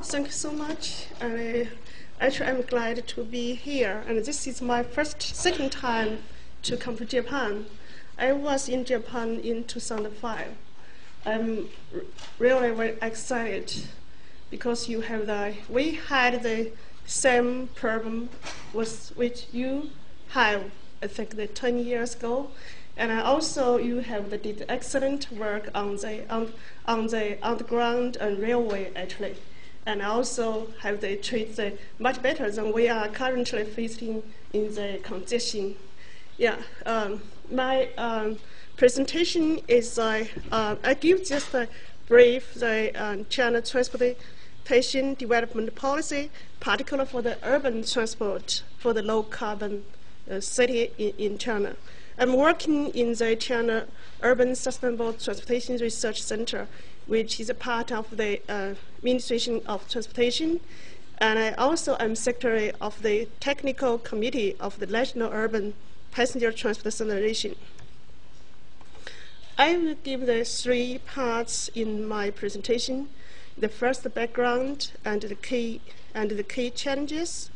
Thank you so much. Actually, I'm glad to be here. And this is my second time to come to Japan. I was in Japan in 2005. I'm really very excited because we had the same problem which you have, I think, 10 years ago. And also, you have did excellent work on the underground and railway, actually. And also have they treated much better than we are currently facing in the congestion. Yeah, my presentation is I give just a brief China transportation development policy, particularly for the urban transport for the low carbon city in China. I'm working in the China Urban Sustainable Transportation Research Center, which is a part of the Administration of Transportation. And I also am secretary of the Technical Committee of the National Urban Passenger Transport Standardization. I will give the three parts in my presentation. The first, the background and the key challenges,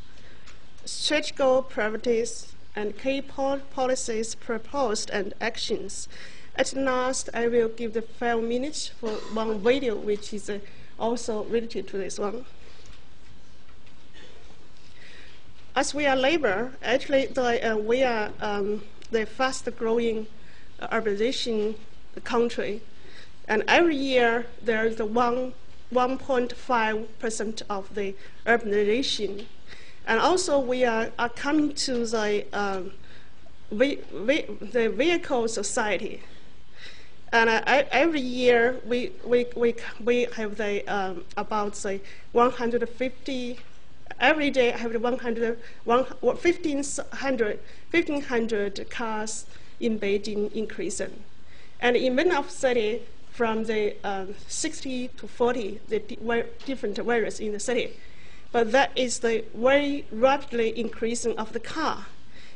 strategic priorities, and key policies proposed and actions. At last, I will give the 5 minutes for one video, which is also related to this one. As we are labor, actually, we are the fast-growing urbanization country, and every year there is 1.5% of the urbanization. And also, we are coming to the vehicle society. And every year we have about 150. Every day I have 1,500 cars in Beijing increasing, and in many of cities from the 60 to 40 the different areas in the city. But that is the very rapidly increasing of the car.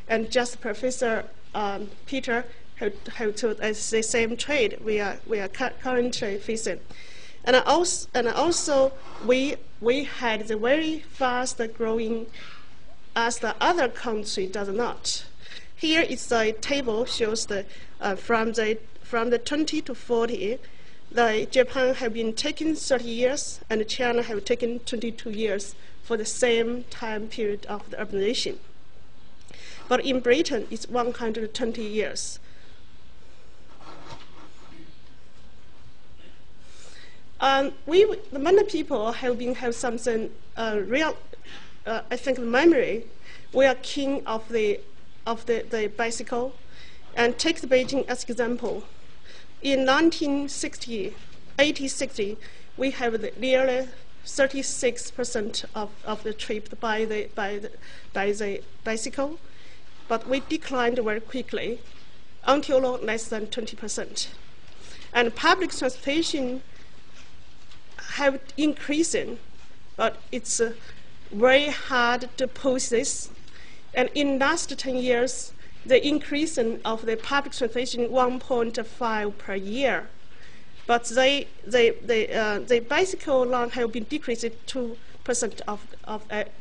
And just Professor Peter have told us the same trade we are currently facing. And also we had the very fast growing as the other country does not. Here is the table shows from the 20 to 40. Japan have been taken 30 years, and China have taken 22 years for the same time period of the urbanization. But in Britain, it's 120 years. Many people have something real. I think memory. We are king of the bicycle, and take the Beijing as example. In 1960, we have nearly 36% of the trip by the bicycle, but we declined very quickly until less than 20%. And public transportation have increasing, but it's very hard to push this. And in last 10 years, the increase of the public transportation 1.5 per year, but the bicycle line have been decreased 2%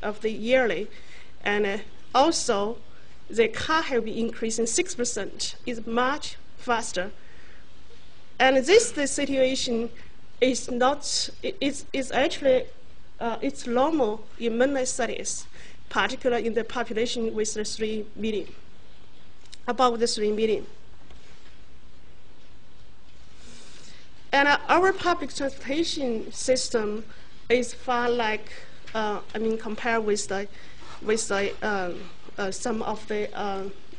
of the yearly, and also the car have been increasing 6%. Is much faster, and the situation is not. It's actually it's normal in many cities, particularly in the population with the 3 million. Above the 3 million. And our public transportation system is far compared with some of the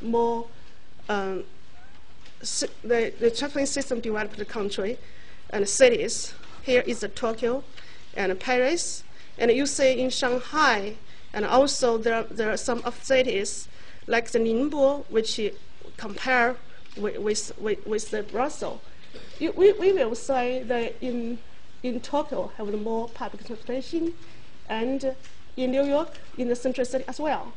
more the transportation system developed country and cities. Here is Tokyo and Paris, and you see in Shanghai, and also there are some of cities like the Ningbo, which compare with the Brussels. We will say that in Tokyo have more public transportation, and in New York, in the central city as well.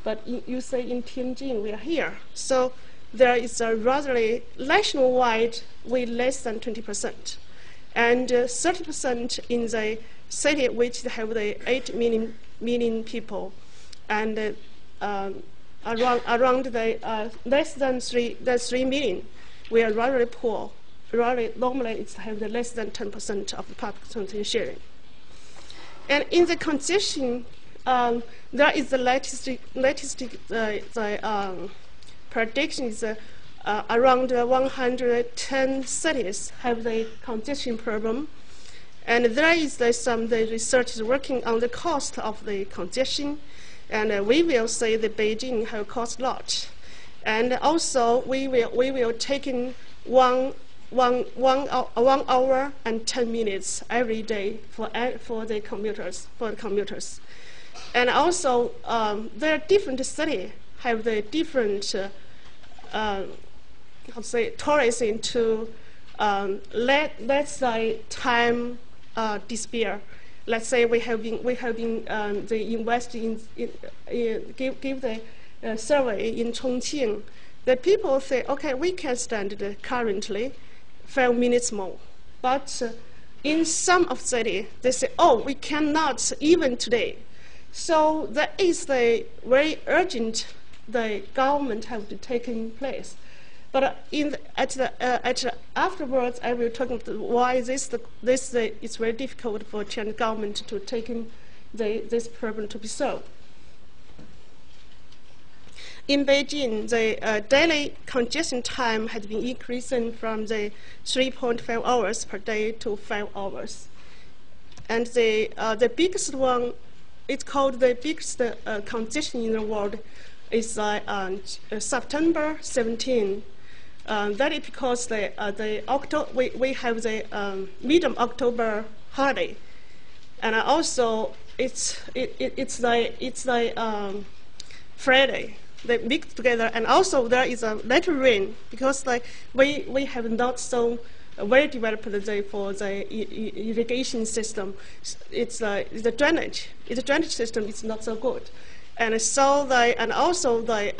But you say in Tianjin, we are here. So there is a rather nationwide way less than 20%. And 30% in the city which have the 8 million people, and around the less than 3 million, we are rather poor. Normally it's have the less than 10% of the population sharing. And in the congestion, there is the latest prediction is around 110 cities have the congestion problem. And there is some research working on the cost of the congestion. And we will say that Beijing have cost a lot. And also we will take in 1 hour and 10 minutes every day for the commuters. And also there are different cities have the different tourism to let's say time despair. Let's say we have been the investing give the survey in Chongqing. The people say, okay, we can stand currently 5 minutes more, but in some of the city they say, oh, we cannot even today. So that is the very urgent the government have to take in place. But afterwards, I will talk about why it's very difficult for Chinese government to take in this problem to be solved. In Beijing, the daily congestion time has been increasing from the 3.5 hours per day to 5 hours. And the biggest one, it's called the biggest congestion in the world, is September 17. That is because we have the mid-October holiday, and also it's Friday. They mix together, and also there is a little rain because we have not so well developed for the irrigation system. It's the drainage system is not so good, and so also the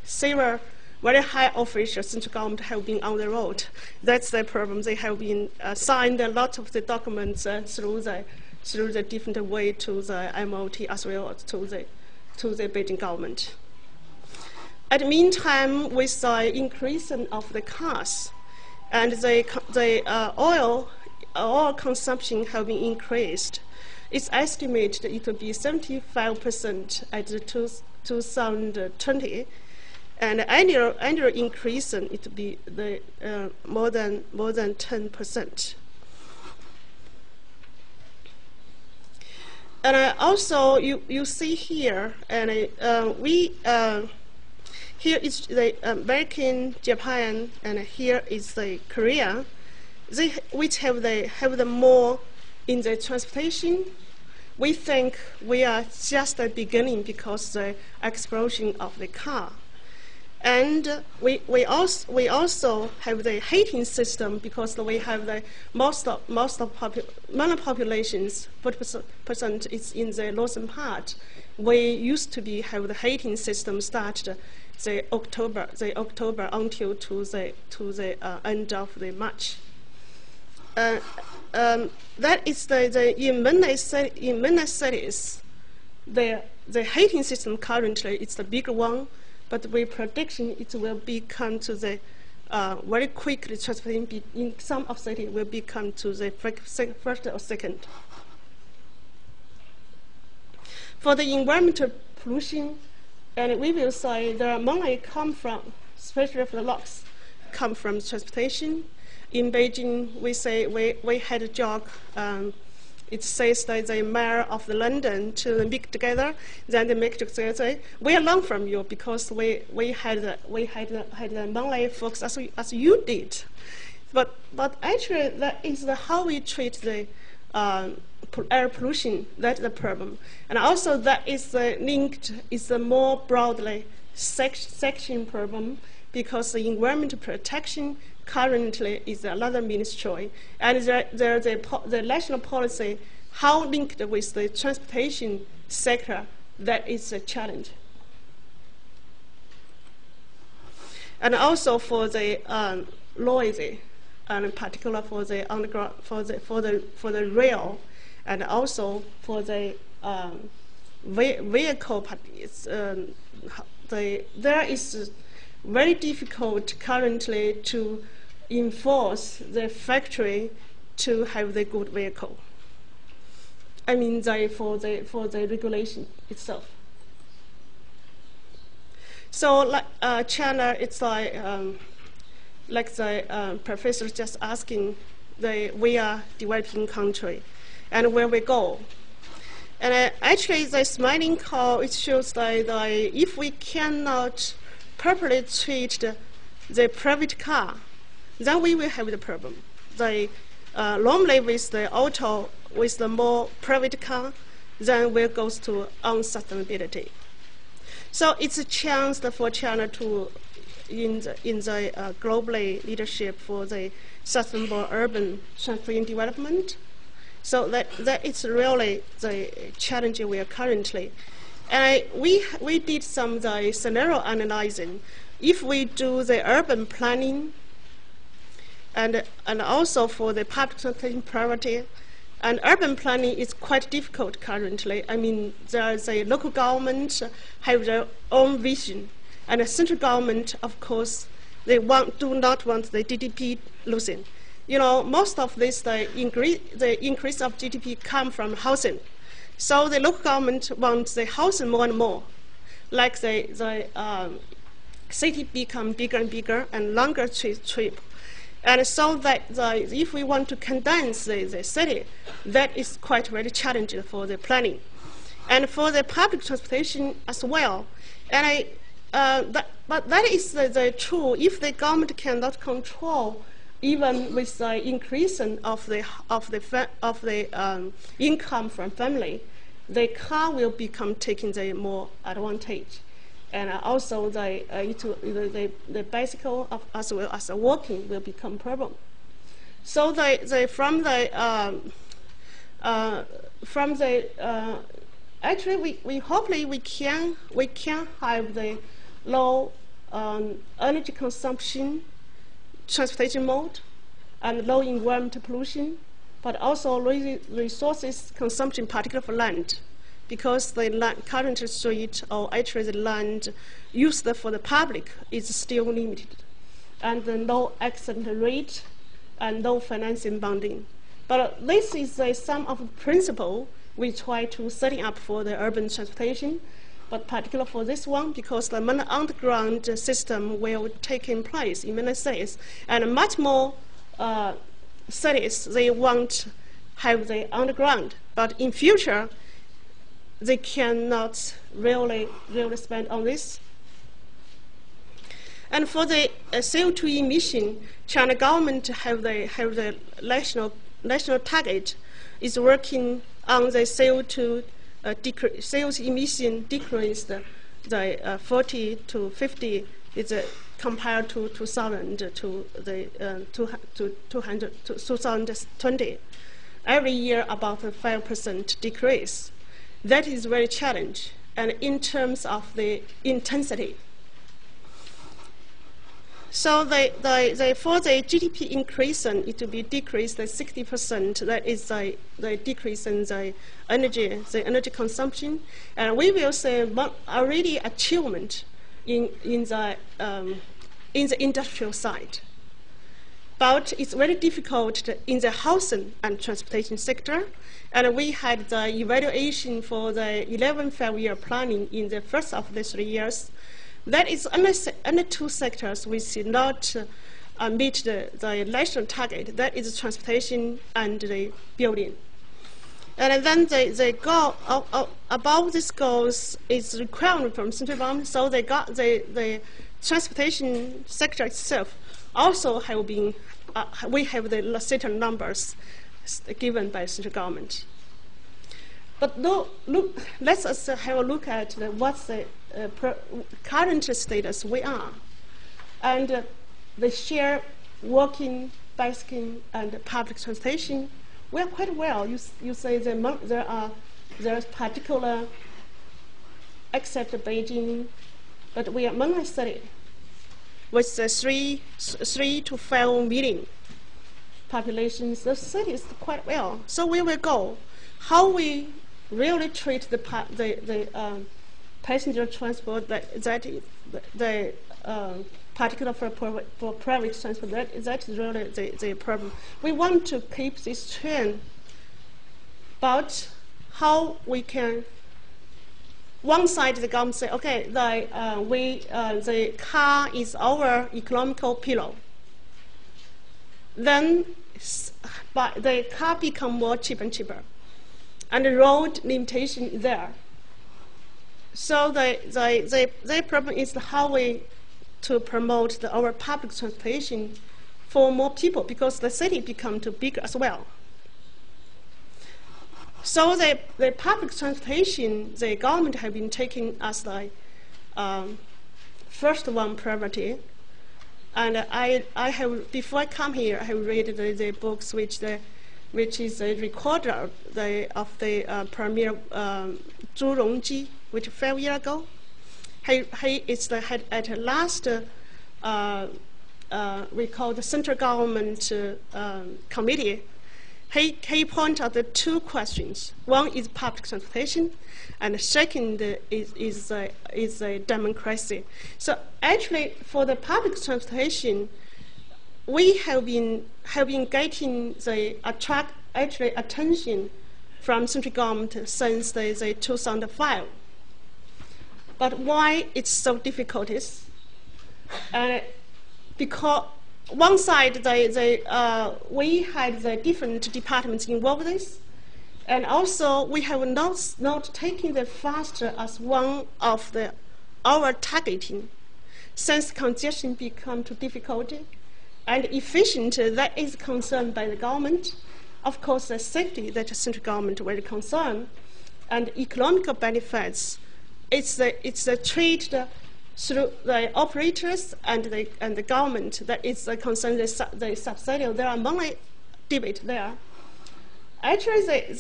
several very high officials, central government have been on the road. That's the problem. They have been signed a lot of the documents through the different way to the MOT as well as to the Beijing government. At the meantime, with the increase of the cars and the oil consumption have been increased, it's estimated it will be 75% at the 2020. And annual increase, it will be more than 10%. And also you see here, and here is the American, Japan, and here is the Korea, which have the more in the transportation. We think we are just the beginning because the explosion of the car. And we also have the heating system because we have the most of many populations, 40% is in the northern part. We used to have the heating system started the October until to the end of the March. That is in many cities, the heating system currently is the bigger one. But with prediction, it will become to the very quickly transporting. In some of cities, will become to the first or second. For the environmental pollution, and we will say there are mainly come from, especially for the logs, come from transportation. In Beijing, we say we had a joke. It says that the mayor of London to mix together, then they make together. We are learn from you because we had the money folks as you did, but actually that is how we treat the air pollution. That's the problem, and also that is linked is the more broadly section problem because the environmental protection currently is another ministry, and there's the national policy how linked with the transportation sector. That is a challenge. And also for the noisy, and in particular for the underground, for the rail, and also for the vehicle part, there is very difficult currently to enforce the factory to have the good vehicle. I mean, for the regulation itself. So, like China, it's like the professor just asking, we are developing country, and where we go. And actually, the smiling call, it shows that if we cannot properly treat the private car, then we will have the problem. Normally with the auto, with the more private car, then we go to unsustainability. So it's a chance for China to, in the globally leadership for the sustainable urban transportation development. So that is really the challenge we are currently. And we did some scenario analyzing. If we do the urban planning, and also for the public transportation priority, and urban planning is quite difficult currently. I mean, there's a local government have their own vision, and the central government, of course, they do not want the GDP losing. You know, most of this, the increase of GDP come from housing. So the local government wants the housing more and more. Like the city become bigger and bigger and longer trip. And so that if we want to condense the city, that is quite very challenging for the planning. And for the public transportation as well. And but that is the true. If the government cannot control, even with the increase of the income from family, the car will become taking the more advantage, and also the bicycle as well as the walking will become problem. So actually we hopefully we can have the low energy consumption transportation mode and low environmental pollution, but also resources consumption, particularly for land, because the land, current street or actually the land used for the public is still limited, and the low accident rate and low financing bonding. But this is some of the principle we try to setting up for the urban transportation, but particularly for this one, because the underground system will take in place in many cities, and much more cities, they won't have the underground. But in future, they cannot really spend on this. And for the CO2 emission, China government have the national target, is working on the CO2 CO2 emission decreased the 40 to 50 is compared to 2000 to the 2020. Every year about a 5% decrease. That is very challenging, and in terms of the intensity. So for the GDP increase, it will be decreased 60%. That is the decrease in the energy consumption, and we will say already achievement in the industrial side. But it's very difficult in the housing and transportation sector, and we had the evaluation for the 11 5-year planning in the first of the 3 years. That is only two sectors which did not meet the national target. That is transportation and the building. And then the goal above this goals is requirement from central government. So they got the transportation sector itself also have been. We have the certain numbers given by central government. But let's have a look at what's the current status we are. And the share walking, bicycling, and public transportation, we are quite well. You say there's particular, except Beijing, but we are among the city with the 3 to 5 million populations. The city is quite well. So we will go. how we really treat the passenger transport, that is the particular for private transport, that is really the problem. We want to keep this trend, but how we can, one side the government say, okay, the car is our economical pillar. Then the car become more cheaper and cheaper, and the road limitation is there. So the problem is how we to promote our public transportation for more people, because the city become too big as well. So the public transportation, the government have been taking as the first one priority. And I have, before I come here, I have read the books which is a recorder of the Premier Zhu Rongji, which 5 years ago. He is the head at the last we call the central government committee. He pointed out the two questions. One is public transportation, and the second is democracy. So actually, for the public transportation, we have been getting the attention from central government since the 2005. But why it's so difficult is, because one side we had the different departments involved in this, and also we have not taken the faster as one of our targeting, since congestion become too difficult and efficient. That is concerned by the government. Of course, the safety that the central government very concerned, and economical benefits. It's the trade through the operators and the government that is the concern. The subsidy, there are many debate there. Actually,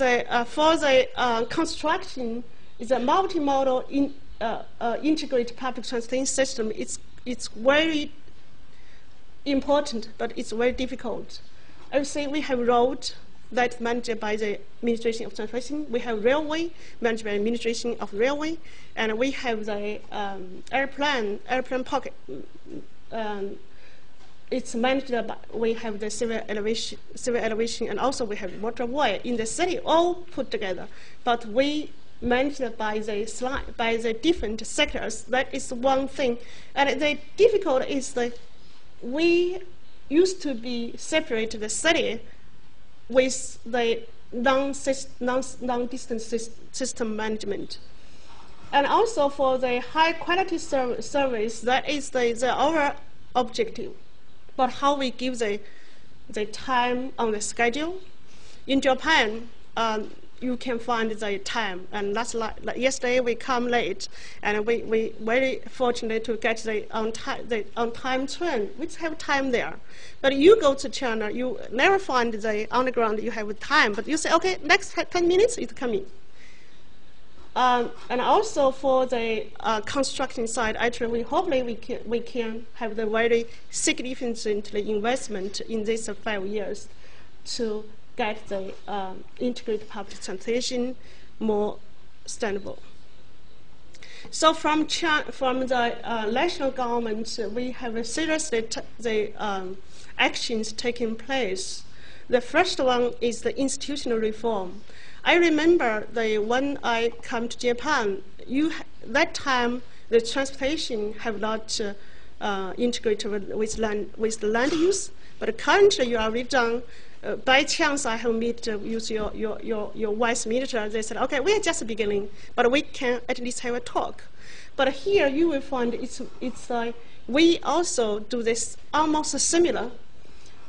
for the construction is a multimodal integrated public transportation system. It's very important, but it's very difficult. I would say we have road that's managed by the Administration of Transportation. We have railway managed by the Administration of Railway, and we have the airplane pocket. It's managed by, we have the civil elevation, and also we have waterway in the city, all put together. But we managed by the different sectors. That is one thing. And the difficult is that we used to be separated the city with the non-distance system management. And also for the high quality service, that is our objective. But how we give the time on the schedule. In Japan, you can find the time, and that's like yesterday we come late, and we very fortunate to get the on time train, which have time there. But you go to China, you never find the underground. You have time, but you say, okay, next 10 minutes it's coming. And also for the construction side, actually, hopefully we can have the very significant investment in these 5 years to get the integrated public transportation more sustainable. So from the national government, we have seriously the actions taking place. The first one is the institutional reform. I remember when I come to Japan, that time the transportation have not integrated with the land use, but currently you are already done. By chance, I have met use your vice minister. They said, okay, we are just beginning, but we can at least have a talk. But here you will find it's like we also do this almost similar.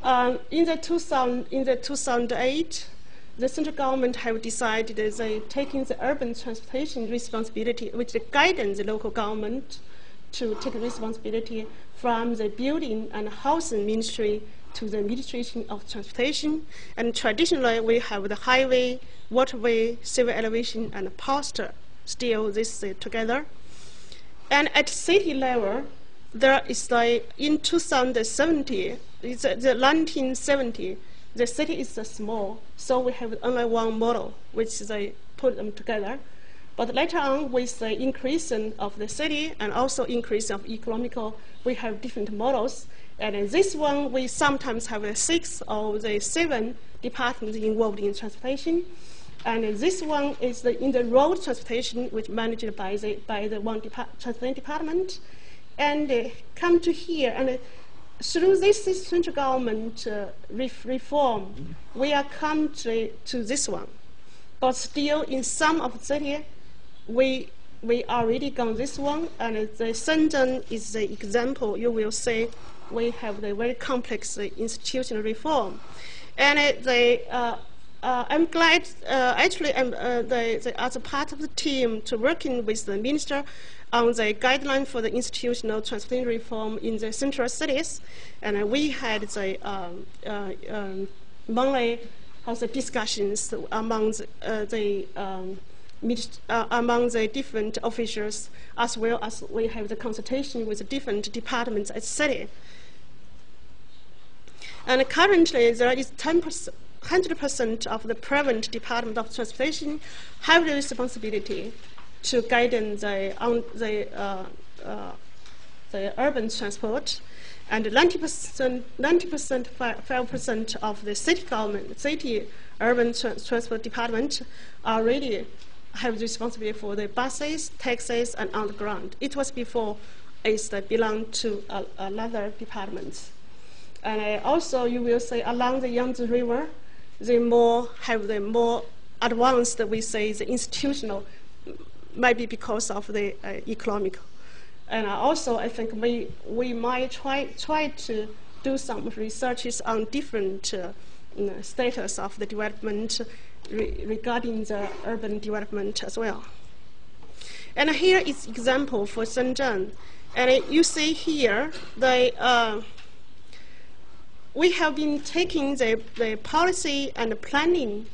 In the 2008, the central government have decided they taking the urban transportation responsibility, which guidance the local government to take responsibility from the building and housing ministry to the Administration of Transportation. And traditionally, we have the highway, waterway, civil elevation, and poster still this together. And at city level, there is in 1970, the city is small, so we have only one model, which they put them together. But later on, with the increase of the city and also increase of economical, we have different models. And in this one, we sometimes have 6 or 7 departments involved in transportation. And this one is in the road transportation, which managed by the one transportation department. And come to here, and through this central government reform, we are come to this one. But still, in some of the city, we already gone this one, and the Shenzhen is the example. You will see we have the very complex institutional reform. And I'm glad, actually, I'm as a part of the team to working with the minister on the guideline for the institutional transportation reform in the central cities. And we had the monthly discussions among the different officials, as well as we have the consultation with the different departments at the city. And currently, there is 100% of the private department of transportation have the responsibility to guide the urban transport, and 5% of the city urban transport department already have the responsibility for the buses, taxis, and underground. It was before it belonged to another departments. And also, you will see along the Yangtze River, they have the more advanced, we say, the institutional, maybe because of the economic. And also, I think we might try to do some researches on different status of the development regarding the urban development as well. And here is example for Shenzhen. And you see here, we have been taking the policy and planning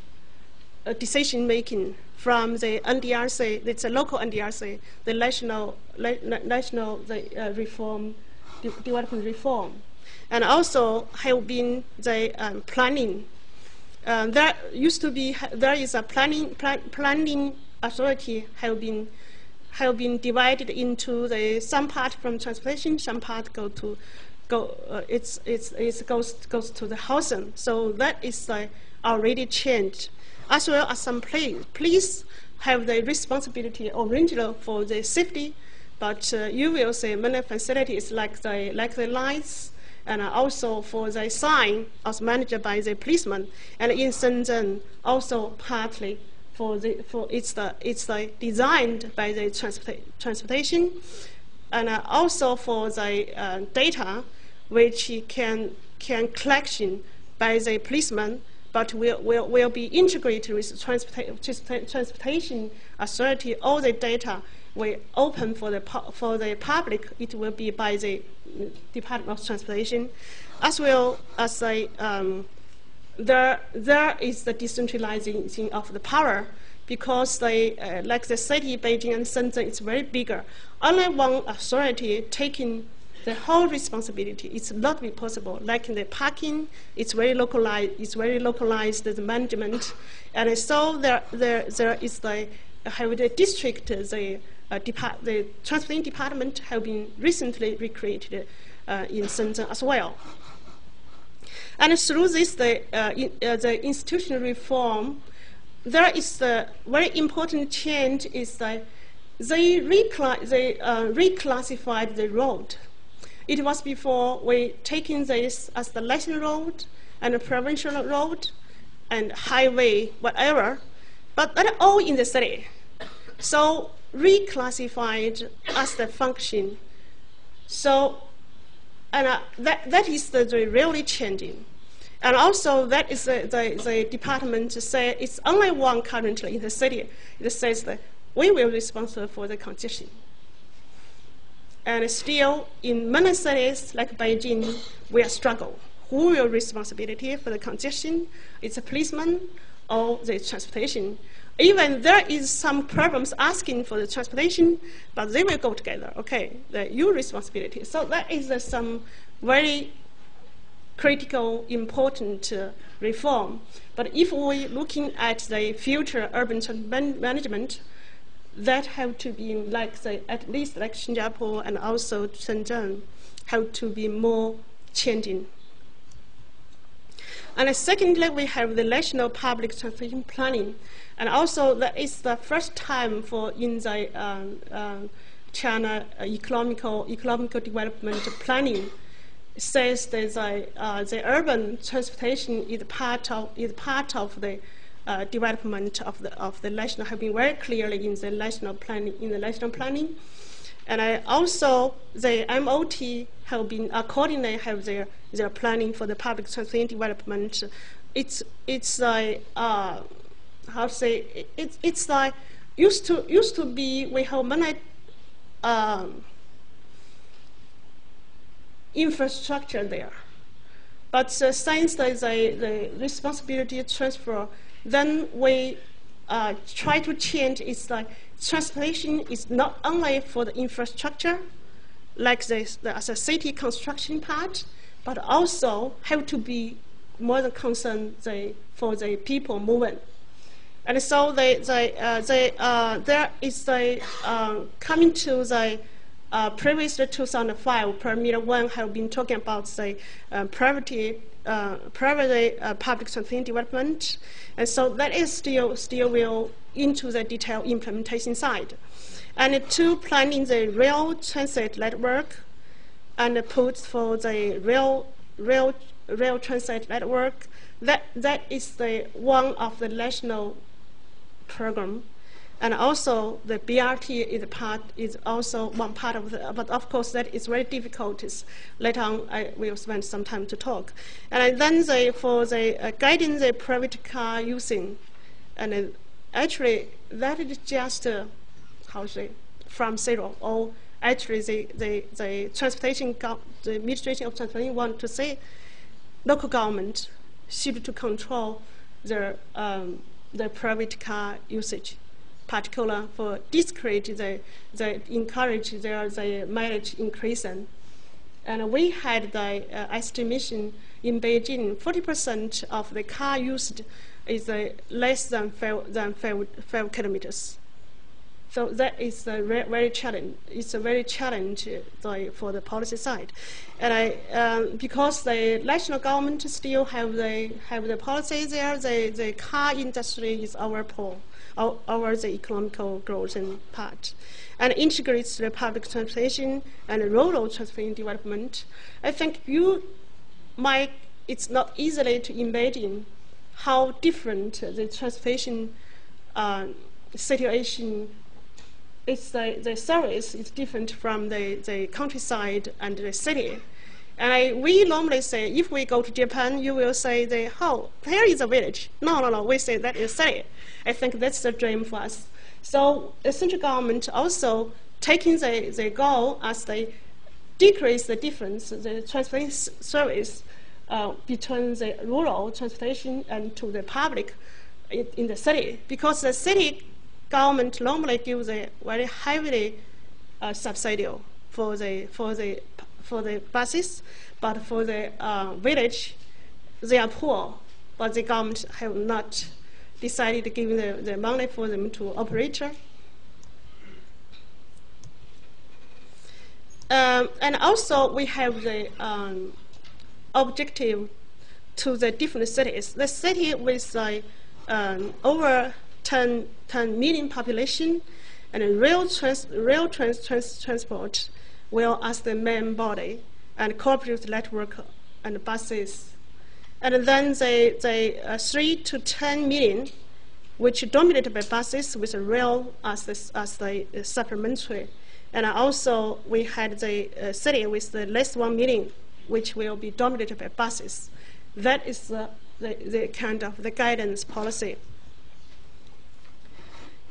decision making from the NDRC, it's a local NDRC, the national reform, development reform, and also have been the planning. There is a planning authority have been divided into some part from transportation, some part goes to the housing. So that is already changed. As well as some police have the responsibility original for the safety, but you will see many facilities like the lights, and also for the sign as managed by the policeman. And in Shenzhen, also partly it's designed by the transportation, and also for the data which can collection by the policeman, but will be integrated with transportation authority. All the data will open for the public. It will be by the Department of Transportation, as well as there is the decentralizing of the power, because like the city, Beijing and Shenzhen, it's very bigger. Only one authority taking the whole responsibility. It's not be possible. Like in the parking, it's very localized, the management, and so there is the district, the transportation department have been recently recreated in Shenzhen as well. And through this, the institutional reform, there is the very important change is that they reclassified the road. It was before we taking this as the national road and a provincial road and highway, whatever, but they're all in the city. So reclassified as the function. So, and that is the really changing. And also that is the department to say it's only one currently in the city. It says that we will be responsible for the congestion. And still, in many cities like Beijing, we are struggle. Who will responsibility for the congestion? It's a policeman or the transportation. Even there is some problems asking for the transportation, but they will go together. Okay, your responsibility. So that is some very critical, important reform. But if we're looking at the future urban management, that have to be like at least like Singapore and also Shenzhen, have to be more changing. And secondly, we have the national public transportation planning, and also that is the first time in the China economical development planning. It says that the urban transportation is part of the development of the national, have been very clearly in the national planning. And also the MOT have been accordingly have their planning for the public transportation development. It's like how to say it's like used to be we have many infrastructure there, but since there is the responsibility transfer, then we try to change. It's like transportation is not only for the infrastructure, like as a city construction part, but also have to be more than concerned for the people movement. And so there is coming to the previous 2005, Permit 1 have been talking about the private public transportation development, and so that is still will into the detailed implementation side. And to planning the rail transit network, and put for the rail transit network, that is the one of the national program. And also the BRT is also one part of the, but of course that is very difficult. Later on I will spend some time to talk. And then for the guiding the private car using, and actually that is just how to say, from zero. Or actually the transportation, the administration of transportation want to say local government should to control their private car usage, particular for discourage the encourage the mileage increasing. And we had the estimation in Beijing, 40% of the car used is less than 5 kilometers. So that is very challenge. It's a very challenge for the policy side, and because the national government still have the policy there. The car industry is our pole, our the economical growth and part, and integrates the public transportation and rural transportation development. I think it's not easily to imagine how different the transportation situation. It's the service is different from the countryside and the city. And we normally say, if we go to Japan, you will say, here is a village. No, we say that is city. I think that's the dream for us. So the central government also taking the goal as they decrease the difference, the transportation service between the rural transportation and to the public in the city, because the city government normally gives a very heavily subsidy for the buses, but for the village, they are poor, but the government have not decided to give the money for them to operate. And also we have the objective to the different cities. The city with over 10 million population, and rail transport will as the main body, and cooperative network and buses. And then the 3 to 10 million, which dominated by buses, with rail as the supplementary. And also we had the city with the less 1 million, which will be dominated by buses. That is the kind of the guidance policy.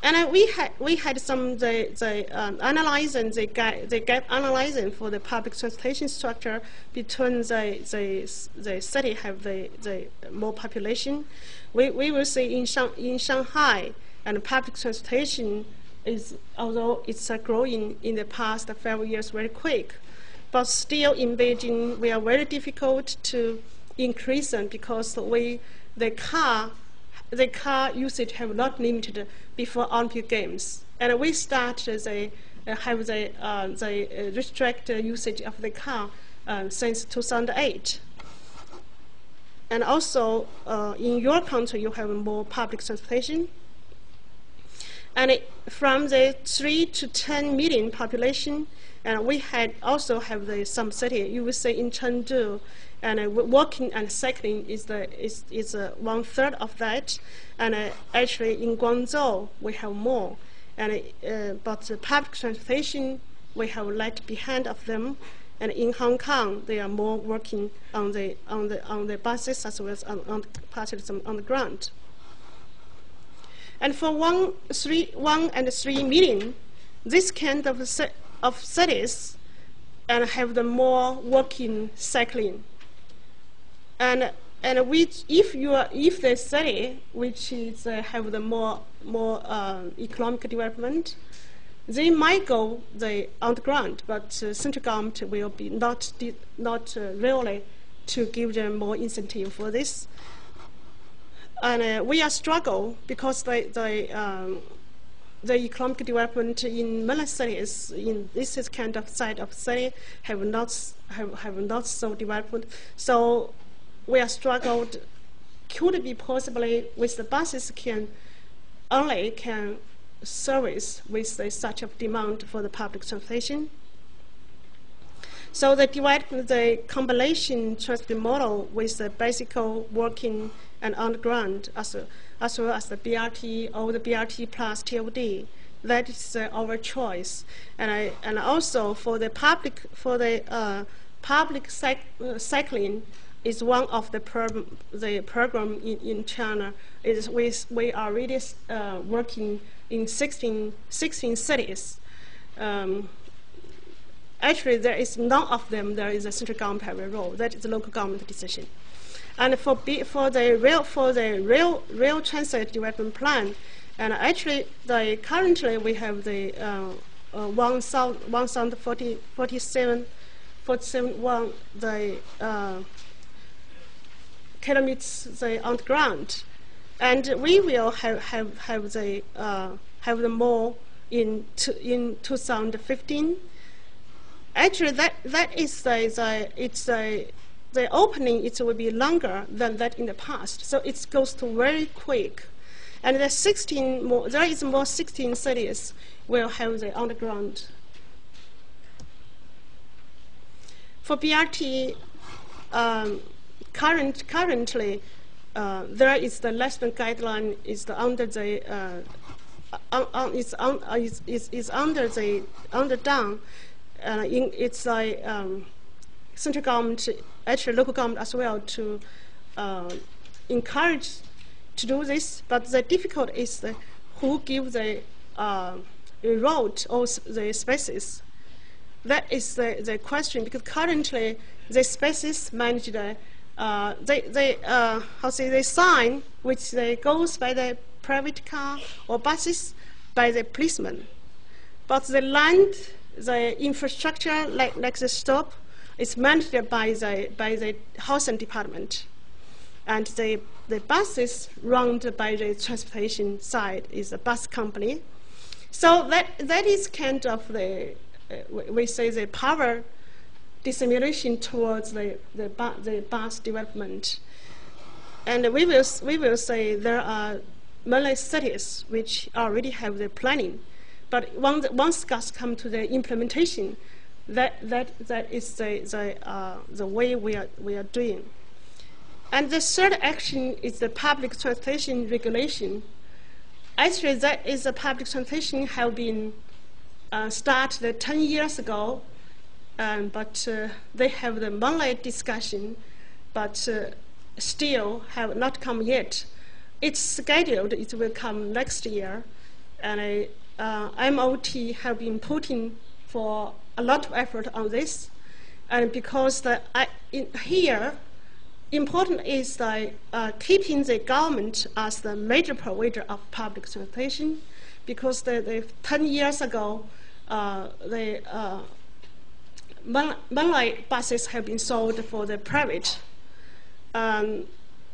And we had some analyzing the gap analyzing for the public transportation structure between the city have the more population. We will see in Shanghai, and public transportation is, although it's growing in the past 5 years very quick, but still in Beijing, we are very difficult to increase them because the car usage have not limited before Olympic Games, and we started have the restrict usage of the car since 2008. And also, in your country, you have more public transportation. And from the 3 to 10 million population, and we also have some city. You will say in Chengdu, and walking and cycling is 1/3 of that. And actually in Guangzhou we have more. And but the public transportation we have left behind of them. And in Hong Kong, they are more working on the buses as well as on the ground. And for 1 and 3 million, this kind of cities and have the more walking, cycling. And if the city which is have the more economic development, they might go on the ground, but central government will be not really to give them more incentive for this. And we are struggle because the economic development in many cities in this kind of side of city have not so developed. So we are struggled. Could it be possibly with the buses can service with such a demand for the public transportation? So they developed the combination transport model with the basic working and on the ground, as well as the BRT or the BRT plus TOD. That is our choice. And also for the public cycling is one of the program in China. We are really working in 16 cities. Actually, there is none of them. There is a central government have a role. That is a local government decision. And for the rail transit development plan, and actually currently we have the 1,047 kilometers on the ground, and we will have the more in 2015. Actually, that is the opening. It will be longer than that in the past, so it goes to very quick. And there is more 16 cities will have the underground. For BRT, currently there is the national guideline is under done. It's central government, actually local government as well, to encourage to do this. But the difficulty is who gives the road or the spaces. That is the question, because currently the spaces managed the sign which they goes by the private car or buses by the policeman, but the land, the infrastructure like the stop is managed by the housing department, and the buses run by the transportation side is a bus company. So that is kind of we say the power dissemination towards the bus development. And we will say there are many cities which already have the planning, but once guys come to the implementation, that is the way we are doing. And the third action is the public transportation regulation. Actually, that is the public transportation have been started 10 years ago, but they have the monthly discussion, but still have not come yet. It's scheduled, it will come next year, and MOT have been putting for a lot of effort on this, and because here, important is keeping the government as the major provider of public transportation, because 10 years ago, mainly buses have been sold for the private,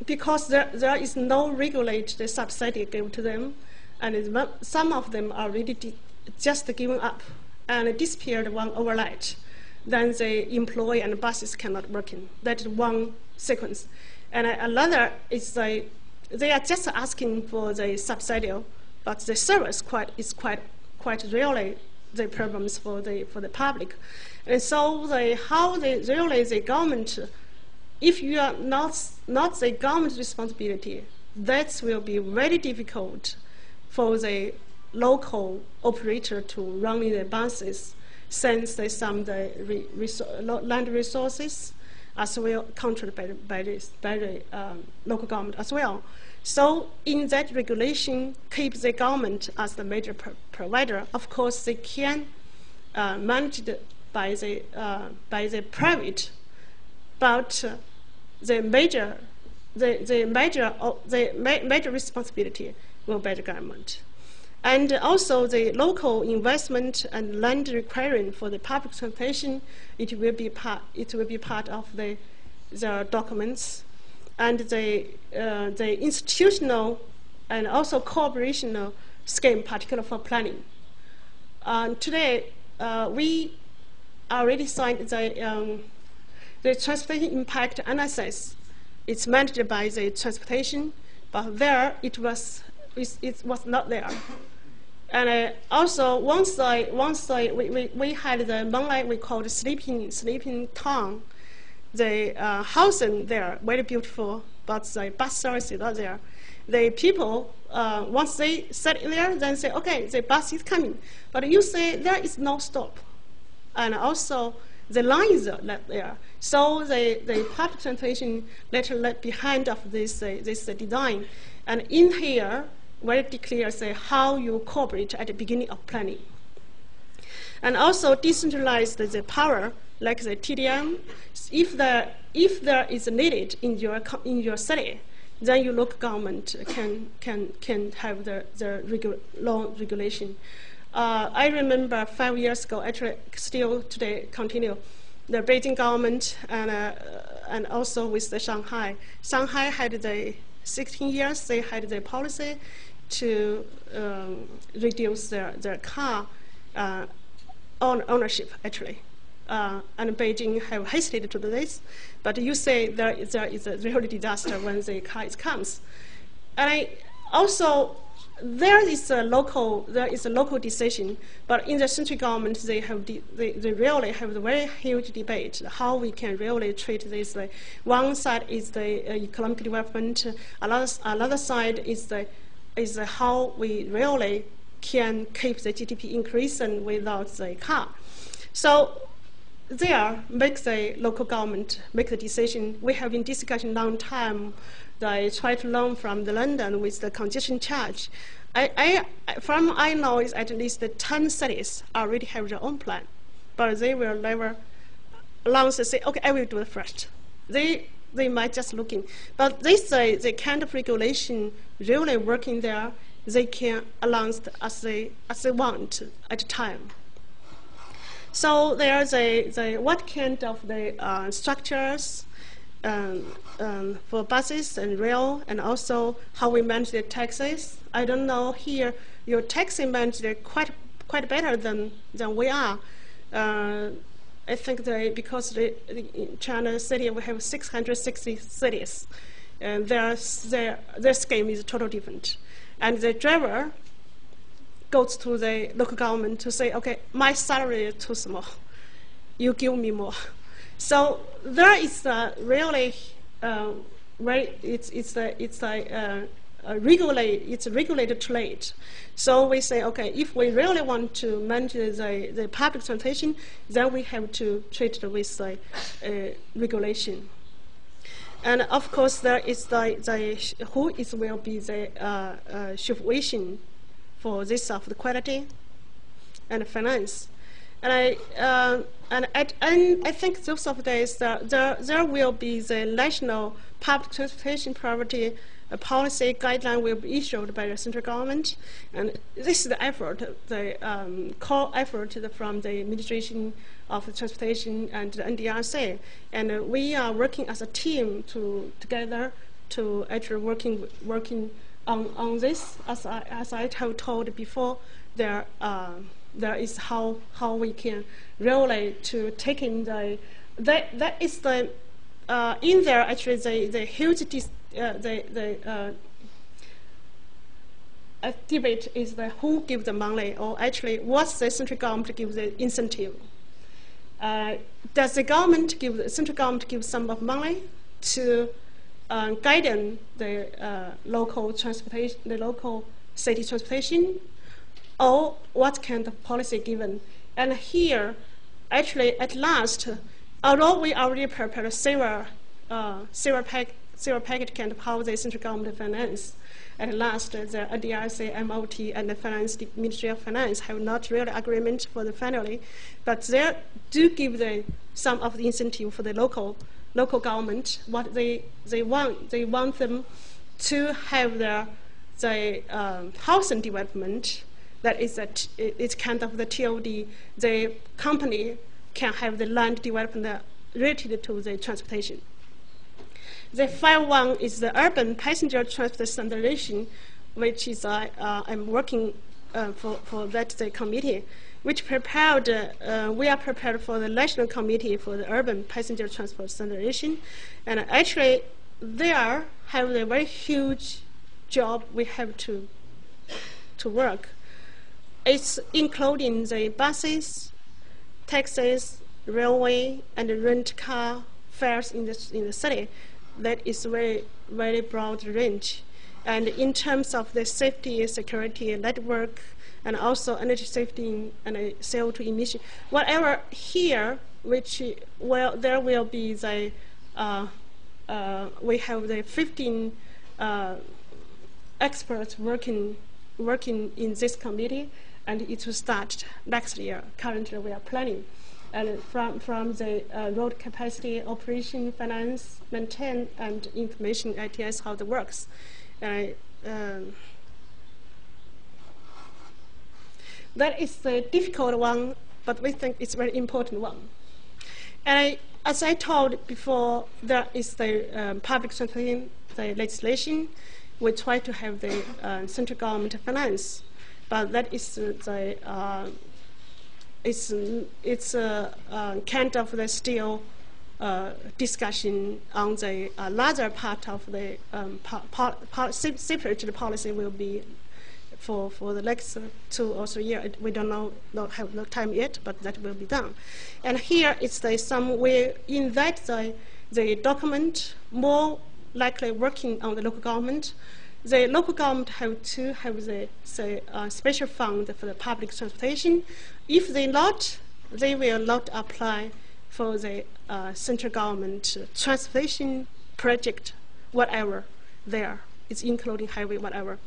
because there is no regulated subsidy given to them, and some of them are really just given up and disappeared one overnight. Then the employee and buses cannot work in. That is one sequence. And another is they are just asking for the subsidy, but the service is quite really the problems for the public. And so really the government, if you are not the government responsibility, that will be very difficult for the local operator to run the buses, since they some land resources as well controlled by the local government as well. So in that regulation, keep the government as the major provider. Of course, they can managed by the private, but the major responsibility will be the government. And also the local investment and land requiring for the public transportation, it will be part of the documents, and the institutional and also cooperational scheme, particularly for planning. Today we already signed the transportation impact analysis. It's managed by the transportation, but there it was not there. And also once we had the mainland we called sleeping town. The housing there very beautiful, but the bus service is not there. The people once they sit there, then say, okay, the bus is coming, but you say there is no stop, and also the lines are not there. So the public transportation left behind of this design, and in here very clear say how you cooperate at the beginning of planning, and also decentralize the power like the TDM. If there is needed in your city, then your local government can have the law regulation. I remember 5 years ago, actually still today continue, the Beijing government and also with the Shanghai. Shanghai had the 16 years, they had the policy to reduce their car ownership, actually. And Beijing have hesitated to do this, but you say there is a real disaster when the car comes. And there is a local decision, but in the central government they really have a very huge debate how we can really treat this. Like, one side is the economic development, another side is how we really can keep the GDP increasing without the car. So there, make the local government make the decision. We have been discussing long time. I try to learn from the London with the congestion charge. From I know is at least 10 cities already have their own plan, but they will never announce and say, okay, I will do it first. They might just looking, but they say the kind of regulation really working there. They can announce as they want at a time. So there's what kind of the structures for buses and rail, and also how we manage the taxis. I don't know here your taxi managed quite better than we are. I think because in China city we have 660 cities, and their scheme is totally different, and the driver goes to the local government to say, okay, my salary is too small, you give me more. So there is really it's a regulated trade. So we say, okay, if we really want to manage the public transportation, then we have to treat it with regulation. And of course, there is who will be the supervision for this of the quality and finance. And I think those of days there will be the national public transportation priority a policy guideline will be issued by the central government, and this is the effort, the core effort from the Administration of Transportation and the NDRC, and we are working as a team together to actually working on this. As I have told before, there is how we can really to take in that is the in there actually the huge debate is the who gives the money, or actually what's the central government give the incentive. Does the central government give some of money to guide the local transportation, the local city transportation, or what kind of policy given? And here, actually, at last, although we already prepared several package kind of how the central government finance, at last the NDRC, MOT, and the Ministry of Finance have not really agreement for the finally, but they do give some of the incentive for the local government. What they want them to have the housing development. That is that it's kind of the TOD. The company can have the land development related to the transportation. The 5.1 is the urban passenger transport standardization, which is I'm working for that the committee, which prepared. We are prepared for the national committee for the urban passenger transport standardization, and actually they have a very huge job we have to work. It's including the buses, taxis, railway, and rent car fares in the city. That is very broad range. And in terms of the safety, security, network, and also energy safety and CO2 emission, whatever here, which there will be the we have the 15 experts working in this committee, and it will start next year. Currently, we are planning. And from the road capacity, operation, finance, maintain, and information ITS, how it works. That is the difficult one, but we think it's a very important one. And as I told before, there is the public transportation, the legislation. We try to have the central government finance, but that is it's kind of the still discussion on the larger part of the separate policy will be for the next 2 or 3 years. We don't have no time yet, but that will be done. And here it's somewhere in that the document more likely working on the local government. The local government have to have the special fund for the public transportation. If they not, they will not apply for the central government transportation project, whatever there. It's including highway, whatever.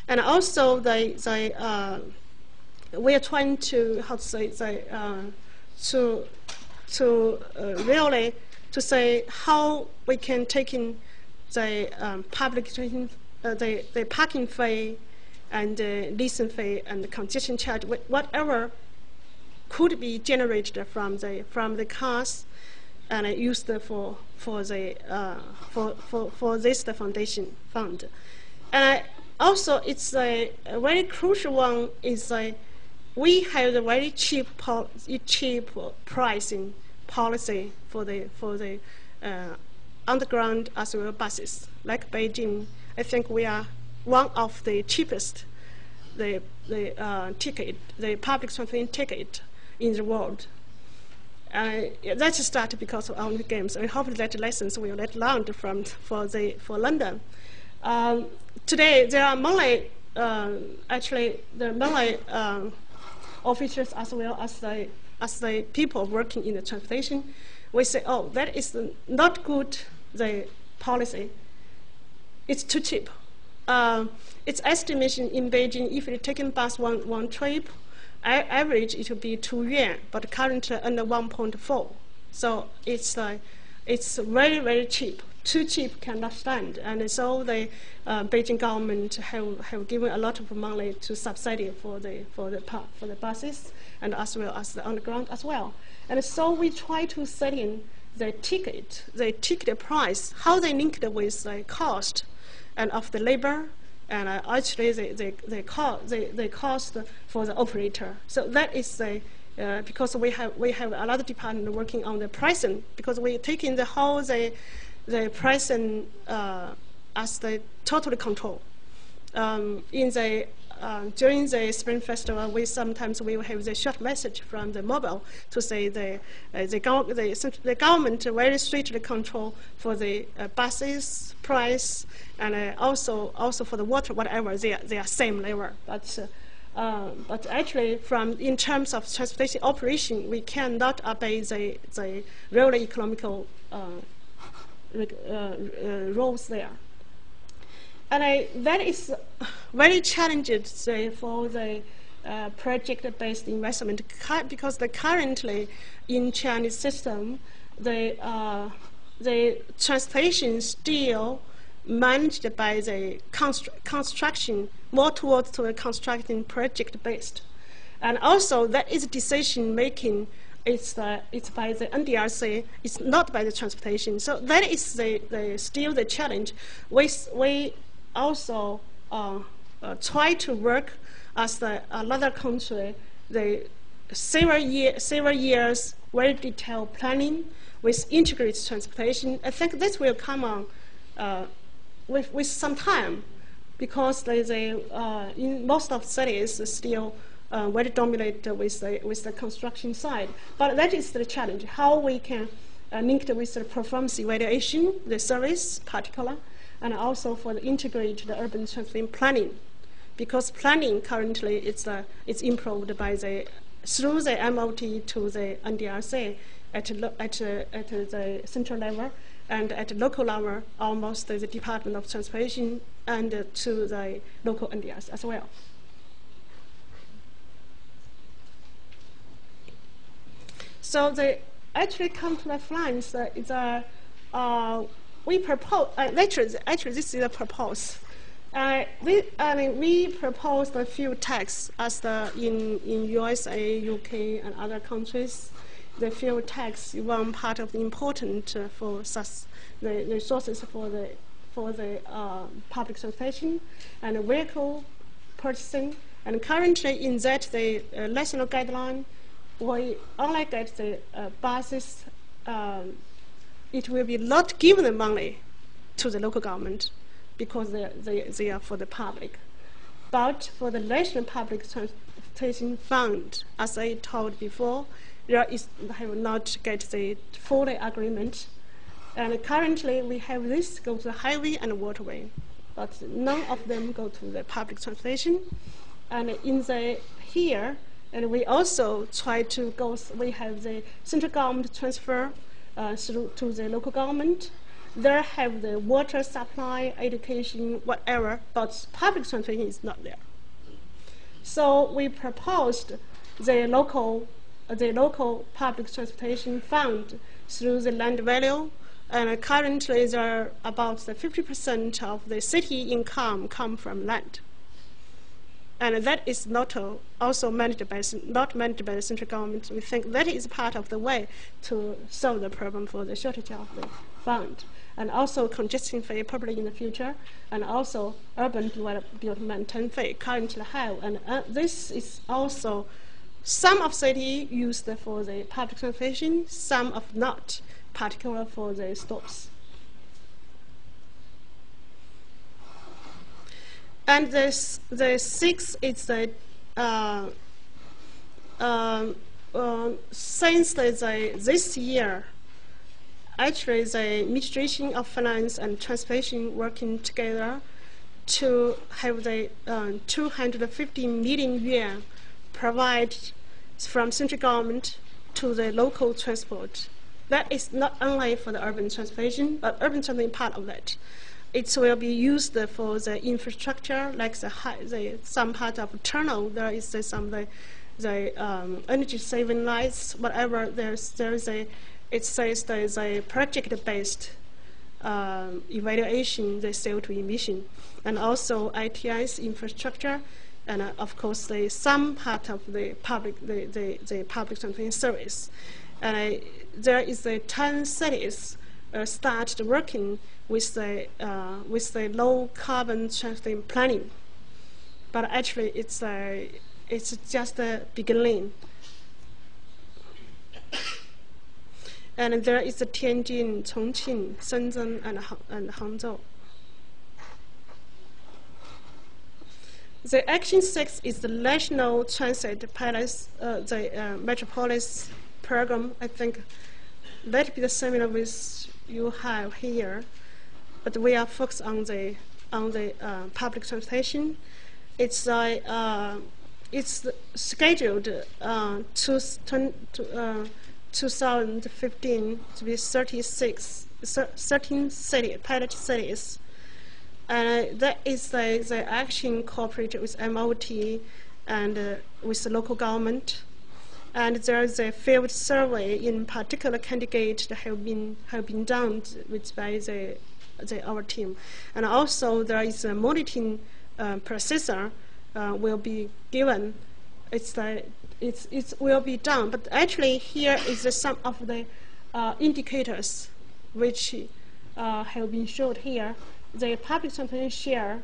And also we are trying to really to say how we can take in the public transportation. The parking fee and leasing fee and the congestion charge, whatever could be generated from the cars and used for this the foundation fund. And also, it's a very crucial one. Is we have the very cheap pricing policy for the underground as well buses, like Beijing. I think we are one of the cheapest the public transportation ticket in the world. That's started because of Olympic Games. I hope that lessons will let learned for London. Today there are many officials as well as the people working in the transportation. We say, oh, that is not good. The policy. It's too cheap. Its estimation in Beijing, if you take in bus one trip, average it will be 2 yuan, but currently under 1.4. So it's very, very cheap too cheap cannot stand. And so the Beijing government have given a lot of money to subsidy for the buses, and as well as the underground as well. And so we try to set in the ticket price, how they linked with the cost and of the labor, and actually the cost for the operator. So that is the because we have another department working on the pricing, because we take in the whole the pricing as the total control. During the Spring Festival, we sometimes will have the short message from the mobile to say the government very strictly control for the buses price, and also for the water, whatever they are same level. But actually, in terms of transportation operation, we cannot obey the really economical rules there. And that is very challenging for the project-based investment, because currently in Chinese system, the transportation still managed by the construction, more towards to the construction project-based. And also that is decision making, it's by the NDRC, it's not by the transportation. So that is still the challenge. We also try to work as another country, the several years very detailed planning with integrated transportation. I think this will come on with some time, because in most of cities still very dominated with the construction side. But that is the challenge, how we can link it with the performance evaluation, the service particular, and also for the integrated urban transportation planning, because planning currently it's improved through the MOT to the NDRC at the central level, and at the local level, almost the Department of Transportation, and to the local NDRC as well. So they actually come to the plans. We propose, actually this is a proposal. We proposed a few taxes as in USA, UK, and other countries. The fuel tax is one part of the important for the resources for the public transportation and vehicle purchasing. And currently in that the national guideline, we only get the buses. It will be not given the money to the local government, because they are for the public. But for the National Public Transportation Fund, as I told before, have not get the full agreement. And currently we have this go to the highway and waterway, but none of them go to the public transportation. And here, and we also try to go, we have the central government transfer to the local government. They have the water supply, education, whatever, but public transportation is not there. So we proposed the local public transportation fund through the land value, and currently there are about 50% of the city income come from land. And that is not also not managed by the central government. We think that is part of the way to solve the problem for the shortage of the fund, and also congestion fee probably in the future, and also urban development fee currently have. And this is also some of city used for the public transportation, some of not, particular for the stops. And the sixth is the since this year, actually the Administration of Finance and Transportation working together to have the 250 million yuan provided from central government to the local transport. That is not only for the urban transportation, but urban transportation part of that. It will be used for the infrastructure, like some part of tunnel. There is some energy saving lights, whatever. It says there is a project based evaluation the CO2 emission, and also ITI's infrastructure, and of course some part of the public transportation service. And there is 10 cities started working with the low carbon transportation planning, but actually it's just the beginning. And there is Tianjin, Chongqing, Shenzhen, and Hangzhou. The Action 6 is the National Transit Palace, the Metropolis program. I think that be similar with you have here, but we are focused on the public transportation. It's scheduled 2015 to be 13 pilot cities. And that is the action cooperated with MOT and with the local government. And there is a field survey in particular candidates that have been done by our team. And also there is a monitoring processor will be given. It will be done, but actually here is some of the indicators which have been showed here. The public transportation share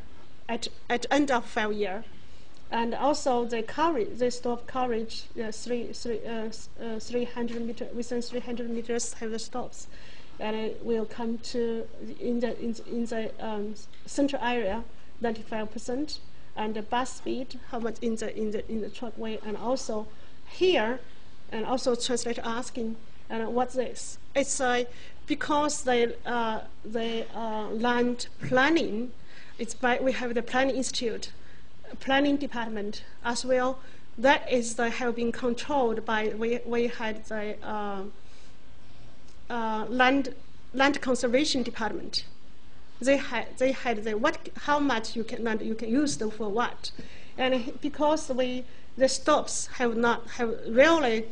at end of 5 years, and also the coverage, the stop coverage, 300 meters within 300 meters have the stops, and it will come to in the central area 95%. And the bus speed, how much in the truckway, and also here, and also translator asking, and what's this? It's because the land planning, we have the planning institute, planning department as well. That is have been controlled by we had the land conservation department. They had the how much land you can use for what, and because the stops have really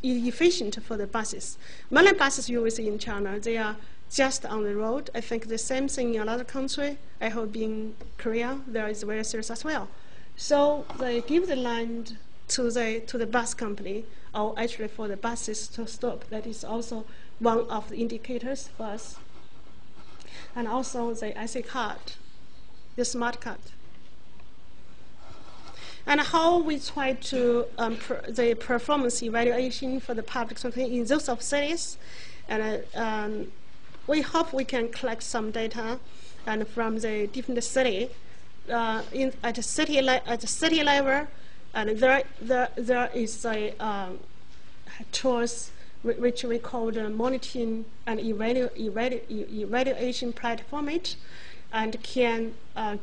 efficient for the buses. Many buses you will see in China, they are just on the road. I think the same thing in another country. I have been in Korea. There is very serious as well. So they give the land to the bus company, or actually for the buses to stop. That is also one of the indicators for us. And also the IC card, the smart card. And how we try to the performance evaluation for the public transportation in those of cities, and we hope we can collect some data, and from the different city, at the city level, and there is a tools which we call the monitoring and evaluation platform, and can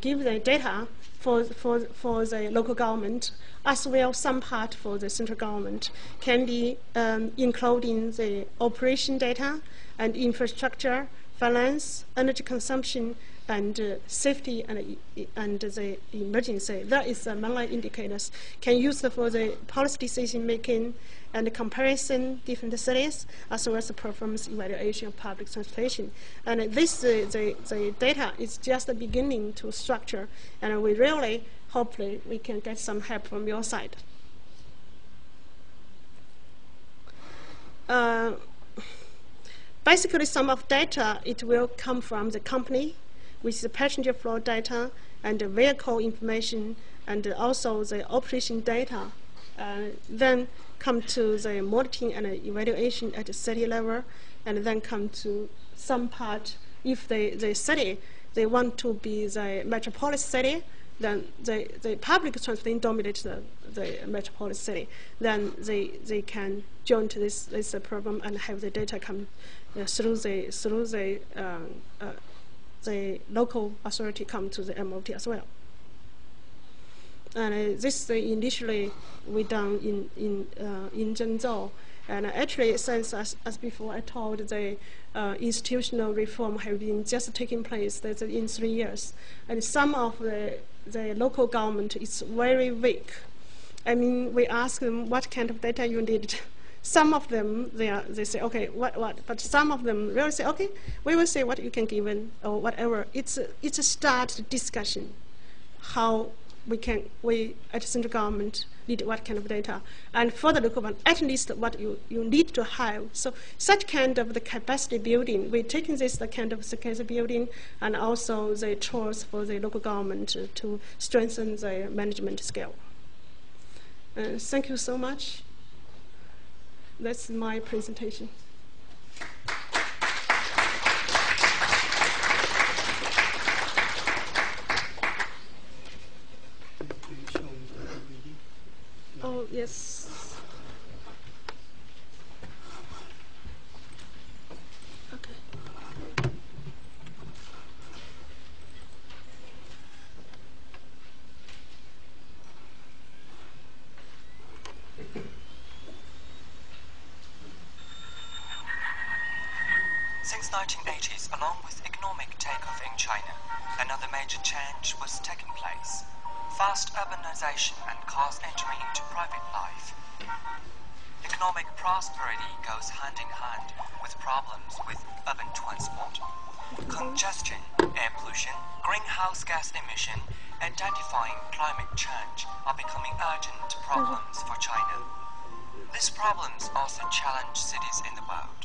give the data for the local government, as well some part for the central government, can be including the operation data and infrastructure, finance, energy consumption, and safety and the emergency. That is the mainline indicators can use for the policy decision making and comparison different cities, as well as the performance evaluation of public transportation. And this the data is just the beginning to structure, and we really hopefully we can get some help from your side. Basically, some of data, it will come from the company, with the passenger flow data and the vehicle information, and also the operation data. Then come to the monitoring and evaluation at the city level, and then come to some part, if the city, they want to be the metropolis city, then the public transportation dominates the metropolis city. Then they can join to this program and have the data come through the local authority come to the MOT as well. And this initially we done in Zhengzhou, and actually since as before I told, the institutional reform have been just taking place in 3 years, and some of the local government is very weak. I mean, we ask them what kind of data you need. some of them, they say, okay, what? But some of them really say, okay, we will say what you can give in or whatever. It's a start discussion, how we at the central government need what kind of data, and for the local government, at least what you need to have. So such kind of the capacity building, we're taking this the kind of capacity building and also the tools for the local government to strengthen the management skill. Thank you so much. That's my presentation. Oh, yes. Okay. Since 1980s, along with economic takeoff in China, another major change was taking place. Fast urbanization and cars entering into private life. Economic prosperity goes hand in hand with problems with urban transport. Congestion, air pollution, greenhouse gas emission, and identifying climate change are becoming urgent problems for China. These problems also challenge cities in the world.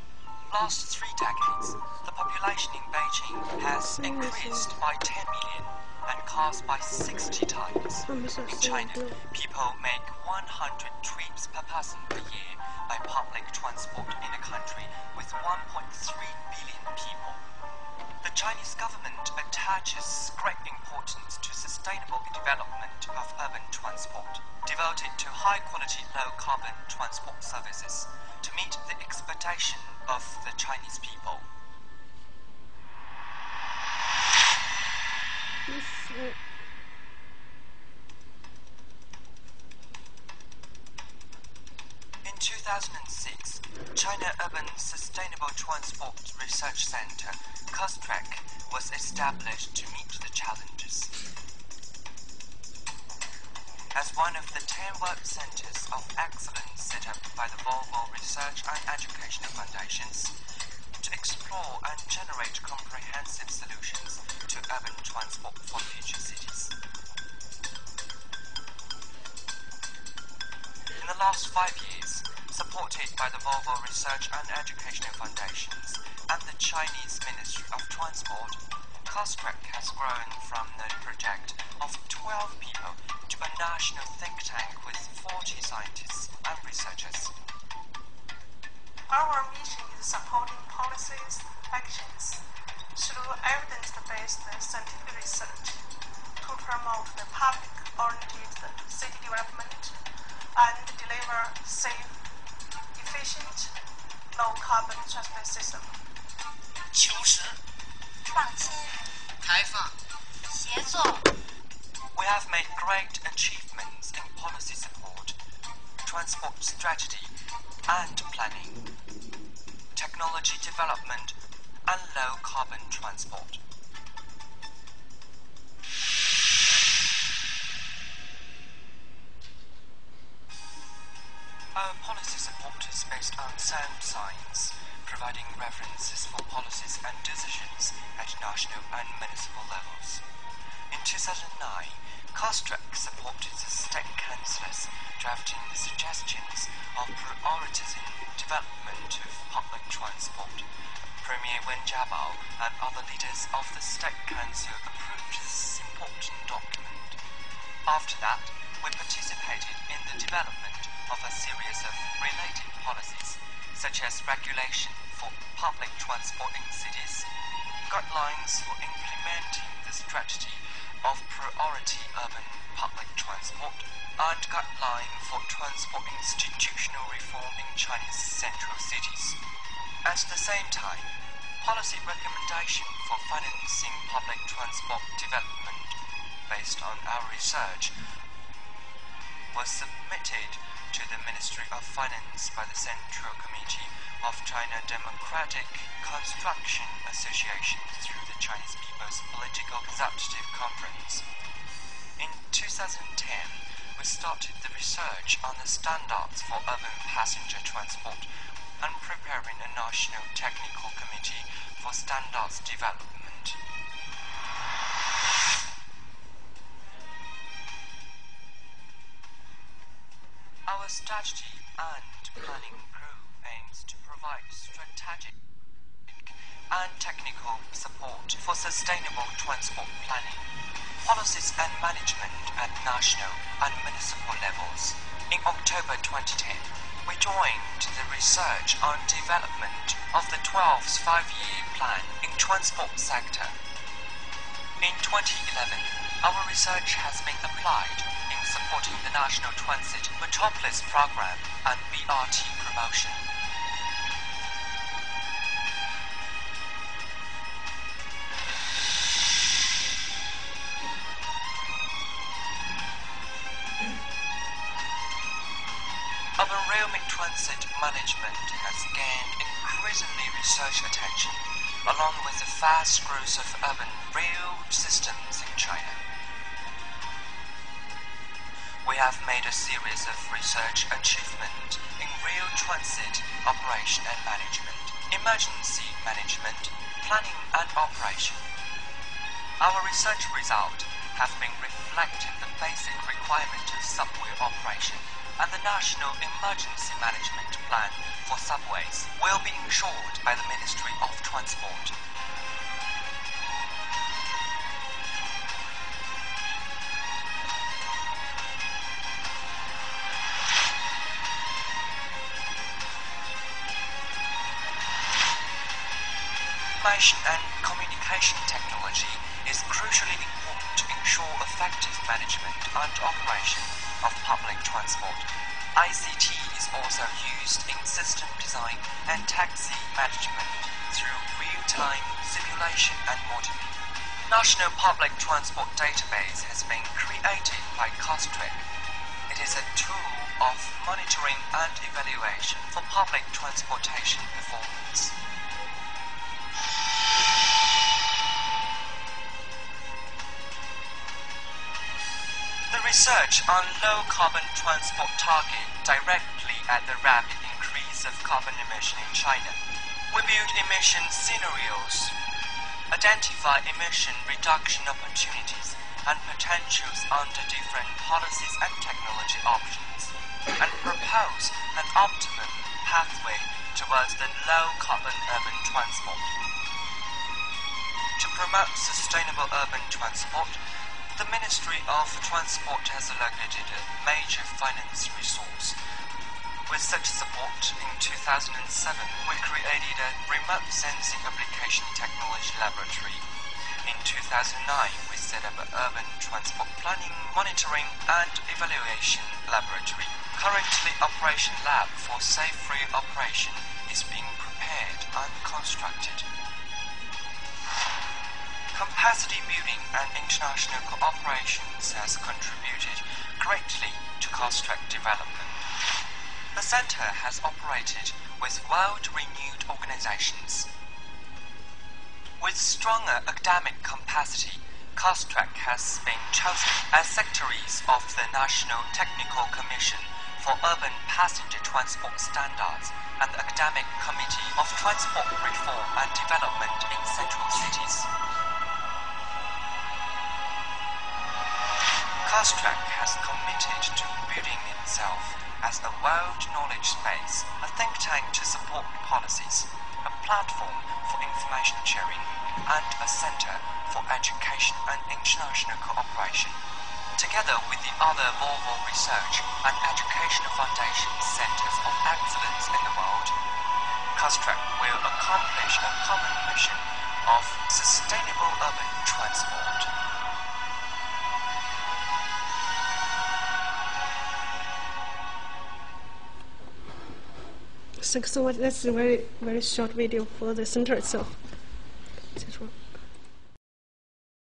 Last 3 decades, the population in Beijing has increased by 10 million and cars by 60 times. In China, people make 100 trips per person per year by public transport in a country with 1.3 billion people. The Chinese government attaches great importance to sustainable development of urban transport, devoted to high-quality, low-carbon transport services to meet the expectation of the Chinese people. In 2006, China Urban Sustainable Transport Research Center, COSTRAC, was established to meet the challenges. As one of the 10 work centers of excellence set up by the Volvo Research and Educational Foundations, to explore and generate comprehensive solutions to urban transport for future cities. In the last 5 years, supported by the Volvo Research and Educational Foundations and the Chinese Ministry of Transport, COSTRAC has grown from a project of 12 people to a national think tank with 40 scientists and researchers. Our mission is supporting policies, actions through evidence-based scientific research to promote the public-oriented city development and deliver safe, efficient, low-carbon transport system. 求实、创新、开放、协作。 We have made great achievements in policy support, transport strategy and planning, technology development, and low-carbon transport. Our policy support is based on sound science, providing references for policies and decisions at national and municipal levels. In 2009, COSTRAC supported the state councillors drafting the suggestions of prioritizing development of public transport. Premier Wen Jiabao and other leaders of the state council approved this important document. After that, we participated in the development of a series of related policies, such as regulation for public transport in cities, guidelines for implementing the strategy of priority urban public transport, and guideline for transport institutional reform in Chinese central cities. At the same time, policy recommendation for financing public transport development based on our research was submitted to the Ministry of Finance by the Central Committee of China Democratic Construction Association through the Chinese People's Political Consultative Conference. In 2010, we started the research on the standards for urban passenger transport and preparing a national technical committee for standards development. Our strategy and planning group aims to provide strategic and technical support for sustainable transport planning, policies and management at national and municipal levels. In October 2010, we joined the research on development of the 12th five-year plan in transport sector. In 2011, our research has been applied in supporting the National Transit Metropolis program and BRT promotion. Urban rail transit management has gained increasingly research attention, along with the fast growth of urban rail systems in China. We have made a series of research achievements in rail transit operation and management, emergency management, planning and operation. Our research results have been reflecting the basic requirement of subway operation, and the National Emergency Management Plan for subways will be ensured by the Ministry of Transport. Information and communication technology is crucially important to ensure effective management and operation of public transport. ICT is also used in system design and taxi management through real-time simulation and modeling. National Public Transport Database has been created by Costrec. It is a tool of monitoring and evaluation for public transportation performance. The research on low-carbon transport target directly at the rapid increase of carbon emission in China. We build emission scenarios, identify emission reduction opportunities and potentials under different policies and technology options, and propose an optimum pathway towards the low-carbon urban transport. To promote sustainable urban transport, the Ministry of Transport has allocated a major finance resource. With such support, in 2007, we created a remote sensing application technology laboratory. In 2009, we set up an urban transport planning, monitoring and evaluation laboratory. Currently, Operation Lab for safe rail operation is being prepared and constructed. Capacity building and international cooperation has contributed greatly to Costrec development. The center has operated with world-renowned organizations. With stronger academic capacity, Costrec has been chosen as secretaries of the National Technical Commission for Urban Passenger Transport Standards and the Academic Committee of Transport Reform and Development in Central Cities. Costrec has committed to building itself as a world knowledge space, a think tank to support policies, a platform for information sharing, and a center for education and international cooperation. Together with the other Volvo Research and Education Foundation Centers of Excellence in the world, Costrec will accomplish a common mission of sustainable urban transport. Thanks so much. That's a very short video for the center itself.